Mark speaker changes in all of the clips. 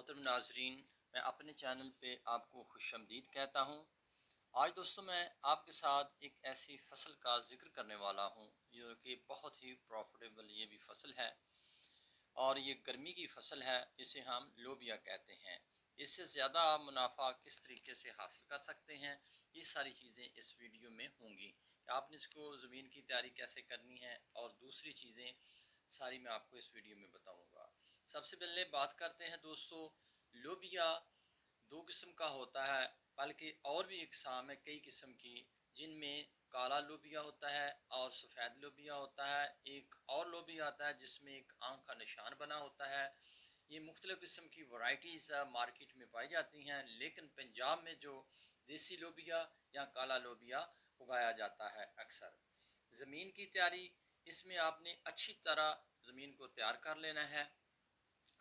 Speaker 1: मोहतरम नाजरीन, मैं अपने चैनल पे आपको खुश आमदीद कहता हूँ। आज दोस्तों मैं आपके साथ एक ऐसी फसल का ज़िक्र करने वाला हूँ जो कि बहुत ही प्रॉफिटेबल ये भी फसल है और ये गर्मी की फसल है। इसे हम लोबिया कहते हैं। इससे ज़्यादा आप मुनाफा किस तरीके से हासिल कर सकते हैं, ये सारी चीज़ें इस वीडियो में होंगी कि आपने इसको ज़मीन की तैयारी कैसे करनी है और दूसरी चीज़ें सारी मैं आपको इस वीडियो में बताऊंगा। सबसे पहले बात करते हैं दोस्तों, लोबिया दो किस्म का होता है, बल्कि और भी इकसाम है कई किस्म की, जिनमें काला लोबिया होता है और सफ़ेद लोबिया होता है। एक और लोबिया आता है जिसमें एक आंख का निशान बना होता है। ये मुख्तलिफ़ किस्म की वैरायटीज़ मार्केट में पाई जाती हैं, लेकिन पंजाब में जो देसी लोबिया या काला लोबिया उगाया जाता है अक्सर। ज़मीन की तैयारी, इसमें आपने अच्छी तरह ज़मीन को तैयार कर लेना है।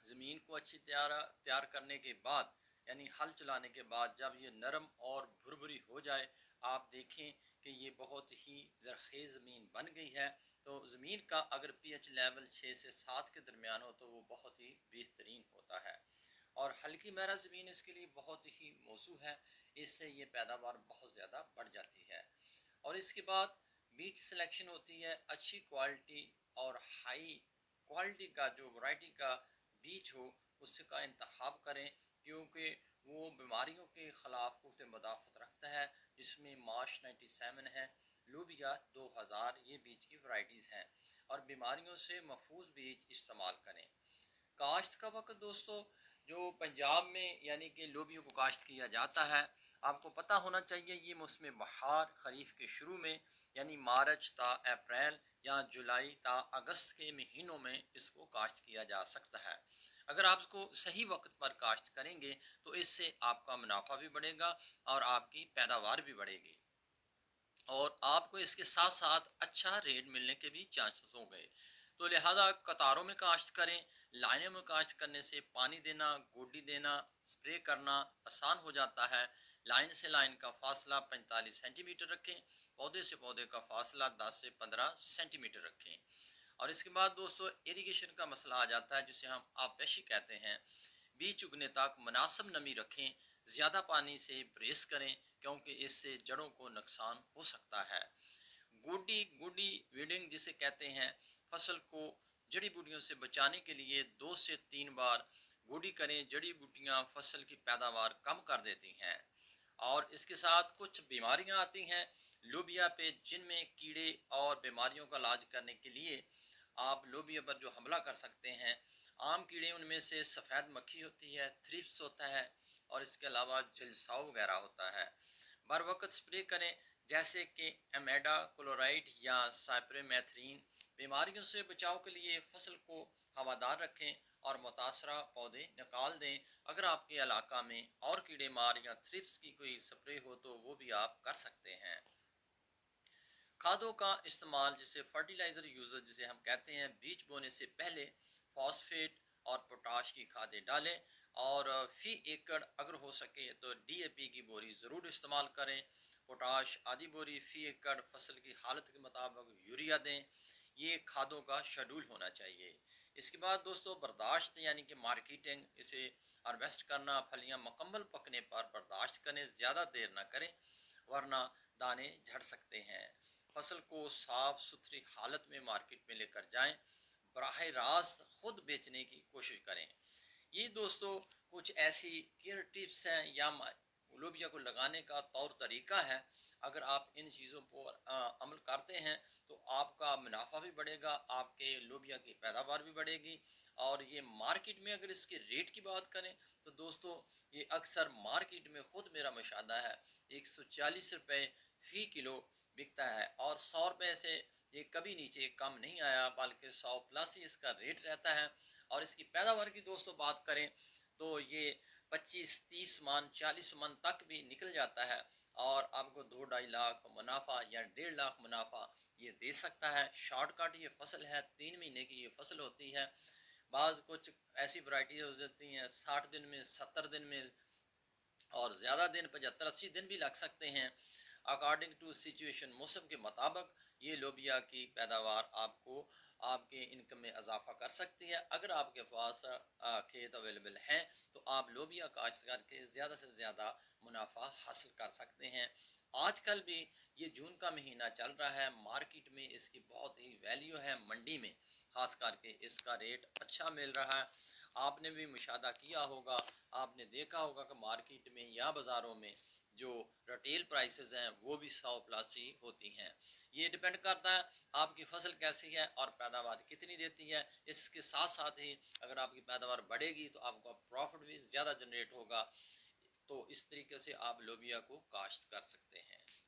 Speaker 1: ज़मीन को अच्छी तैयार करने के बाद, यानी हल चलाने के बाद जब ये नरम और भुरभुरी हो जाए, आप देखें कि ये बहुत ही ज़रख़ेज़ ज़मीन बन गई है, तो ज़मीन का अगर पीएच लेवल 6 से 7 के दरमियान हो तो वो बहुत ही बेहतरीन होता है। और हल्की महरा ज़मीन इसके लिए बहुत ही मौजू है। इससे ये पैदावार बहुत ज़्यादा बढ़ जाती है। और इसके बाद बीज सिलेक्शन होती है। अच्छी क्वालिटी और हाई क्वालिटी का जो वैरायटी का बीज हो उसका इंतखाब करें, क्योंकि वो बीमारियों के ख़िलाफ़ क़ुव्वत मुदाफ़त रखता है। जिसमें माश 97 है, लोबिया 2000, ये बीज की वैरायटीज़ हैं। और बीमारियों से महफूज बीज इस्तेमाल करें। काश्त का वक्त दोस्तों, जो पंजाब में यानी कि लोबियों को काश्त किया जाता है, आपको पता होना चाहिए ये मौसम बहार खरीफ के शुरू में, यानी मार्च ता अप्रैल या जुलाई ता अगस्त के महीनों में इसको काश्त किया जा सकता है। अगर आप इसको सही वक्त पर काश्त करेंगे तो इससे आपका मुनाफा भी बढ़ेगा और आपकी पैदावार भी बढ़ेगी और आपको इसके साथ साथ अच्छा रेट मिलने के भी चांसेस हो गए। तो लिहाजा कतारों में काश्त करें। लाइनों में काश्त करने से पानी देना, गोडी देना, स्प्रे करना आसान हो जाता है। लाइन से लाइन का फासला 45 सेंटीमीटर रखें। पौधे से पौधे का फासला 10 से 15 सेंटीमीटर रखें। और इसके बाद दोस्तों इरिगेशन का मसला आ जाता है, जिसे हम आबकशी कहते हैं। बीज उगने तक मुनासिब नमी रखें। ज़्यादा पानी से ब्रेस करें, क्योंकि इससे जड़ों को नुकसान हो सकता है। गोडी गोडी वीडिंग जिसे कहते हैं, फसल को जड़ी बूटियों से बचाने के लिए 2 से 3 बार गोडी करें। जड़ी बूटियां फसल की पैदावार कम कर देती हैं। और इसके साथ कुछ बीमारियां आती हैं लोबिया पे, जिनमें कीड़े और बीमारियों का इलाज करने के लिए आप लोबिया पर जो हमला कर सकते हैं, आम कीड़े उनमें से सफ़ेद मक्खी होती है, थ्रिप्स होता है और इसके अलावा जलसाव वगैरह होता है। बर वक्त स्प्रे करें, जैसे कि एमेडा क्लोराइड या साइपरमेथ्रिन। बीमारियों से बचाव के लिए फसल को हवादार रखें और मुतासरा पौधे निकाल दें। अगर आपके इलाका में और कीड़े मार या थ्रिप्स की कोई स्प्रे हो तो वो भी आप कर सकते हैं। खादों का इस्तेमाल, जिसे फर्टिलाइज़र यूज़र जिसे हम कहते हैं, बीज बोने से पहले फॉस्फेट और पोटाश की खादें डालें। और फी एकड़ अगर हो सके तो डीएपी की बोरी ज़रूर इस्तेमाल करें। पोटाश आधी बोरी फी एकड़, फसल की हालत के मुताबिक यूरिया दें। ये खादों का शेड्यूल होना चाहिए। इसके बाद दोस्तों बर्दाश्त यानी कि मार्केटिंग, इसे हार्वेस्ट करना, फलियां मुकम्मल पकने पर बर्दाश्त करें, ज़्यादा देर ना करें वरना दाने झड़ सकते हैं। फसल को साफ सुथरी हालत में मार्केट में लेकर जाएं। बराह रास्त खुद बेचने की कोशिश करें। ये दोस्तों कुछ ऐसी केयर टिप्स हैं या लोबिया को लगाने का तौर तरीका है। अगर आप इन चीज़ों पर अमल करते हैं तो आपका मुनाफा भी बढ़ेगा, आपके लोबिया की पैदावार भी बढ़ेगी। और ये मार्केट में अगर इसके रेट की बात करें तो दोस्तों ये अक्सर मार्केट में खुद मेरा मुशाहदा है 140 रुपये फ़ी किलो बिकता है और 100 रुपये से ये कभी नीचे कम नहीं आया, बल्कि 100 प्लस ही इसका रेट रहता है। और इसकी पैदावार की दोस्तों बात करें तो ये 25-30 मन 40 मन तक भी निकल जाता है और आपको 2-2.5 लाख मुनाफा या 1.5 लाख मुनाफा ये दे सकता है। शॉर्टकट ये फसल है, 3 महीने की ये फसल होती है। बाज़ कुछ ऐसी वैरायटी हो जाती हैं 60 दिन में, 70 दिन में, और ज़्यादा दिन 75-80 दिन भी लग सकते हैं। अकॉर्डिंग टू सिचुएशन, मौसम के मुताबिक ये लोबिया की पैदावार आपको आपके इनकम में इजाफा कर सकती है। अगर आपके पास खेत अवेलेबल हैं तो آپ لوبیا کاشت کر کے زیادہ سے زیادہ منافع حاصل کر سکتے ہیں۔ آج کل بھی یہ جون کا مہینہ چل رہا ہے، مارکیٹ میں اس کی بہت ہی ویلیو ہے، منڈی میں خاص کر کے اس کا ریٹ اچھا مل رہا ہے۔ آپ نے بھی مشاہدہ کیا ہوگا، آپ نے دیکھا ہوگا کہ مارکیٹ میں یا بازاروں میں جو ریٹیل پرائسز ہیں وہ بھی 100 پلس ہی ہوتی ہیں۔ یہ ڈیپینڈ کرتا ہے آپ کی فصل کیسی ہے اور پیداوار کتنی دیتی ہے۔ اس کے ساتھ ساتھ ہی اگر آپ کی پیداوار بڑھے گی تو آپ کا پروفٹ بھی زیادہ جنریٹ ہوگا۔ تو اس طریقے سے آپ لوبیا کو کاشت کر سکتے ہیں۔